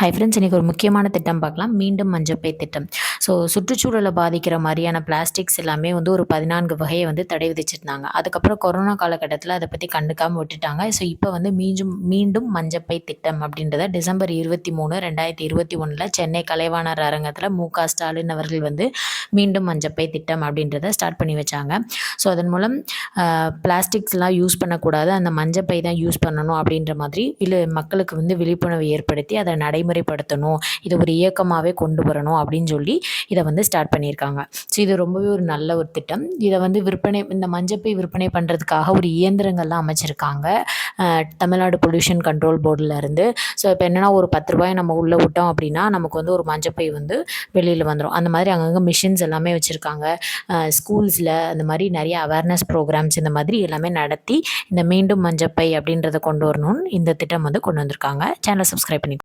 Hi friends, இன்றைக்கி ஒரு முக்கியமான திட்டம் பார்க்கலாம். மீண்டும் மஞ்சப்பை திட்டம். ஸோ சுற்றுச்சூழலை பாதிக்கிற மாதிரியான பிளாஸ்டிக்ஸ் எல்லாமே வந்து ஒரு 14 வகையை வந்து தடை விதிச்சிருந்தாங்க. அதுக்கப்புறம் கொரோனா காலகட்டத்தில் அதை பற்றி கண்டுக்காமல் விட்டுட்டாங்க. ஸோ இப்போ வந்து மீண்டும் மஞ்சப்பை திட்டம் அப்படின்றத டிசம்பர் 23, 2021 சென்னை கலைவாணர் அரங்கத்தில் ஸ்டாலின் அவர்கள் வந்து மீண்டும் மஞ்சப்பை திட்டம் அப்படின்றத ஸ்டார்ட் பண்ணி வச்சாங்க. ஸோ அதன் மூலம் பிளாஸ்டிக்ஸ்லாம் யூஸ் பண்ணக்கூடாது, அந்த மஞ்சப்பை தான் யூஸ் பண்ணணும் அப்படின்ற மாதிரி மக்களுக்கு வந்து விழிப்புணர்வு ஏற்படுத்தி அதை நடைமுறைப்படுத்தணும், இதை ஒரு இயக்கமாகவே கொண்டு வரணும் அப்படின்னு சொல்லி இதை வந்து ஸ்டார்ட் பண்ணியிருக்காங்க. ஸோ இது ரொம்பவே ஒரு நல்ல ஒரு திட்டம். இதை வந்து இந்த மஞ்சப்பை விற்பனை பண்ணுறதுக்காக ஒரு இயந்திரங்கள்லாம் அமைச்சிருக்காங்க தமிழ்நாடு பொல்யூஷன் கண்ட்ரோல் போர்டில் இருந்து. ஸோ இப்போ என்னென்னா ஒரு 10 ரூபாய் நம்ம உள்ளே விட்டோம் அப்படின்னா நமக்கு வந்து ஒரு மஞ்சப்பை வந்து வெளியில் வந்துடும். அந்த மாதிரி அங்கங்கே மிஷின்ஸ் எல்லாமே வச்சுருக்காங்க. ஸ்கூல்ஸில் அந்த மாதிரி நிறைய அவேர்னஸ் ப்ரோக்ராம்ஸ் இந்த மாதிரி எல்லாமே நடத்தி இந்த மீண்டும் மஞ்சப்பை அப்படின்றத கொண்டு வரணும்னு இந்த திட்டம் வந்து கொண்டு வந்திருக்காங்க. சேனலை சப்ஸ்கிரைப் பண்ணி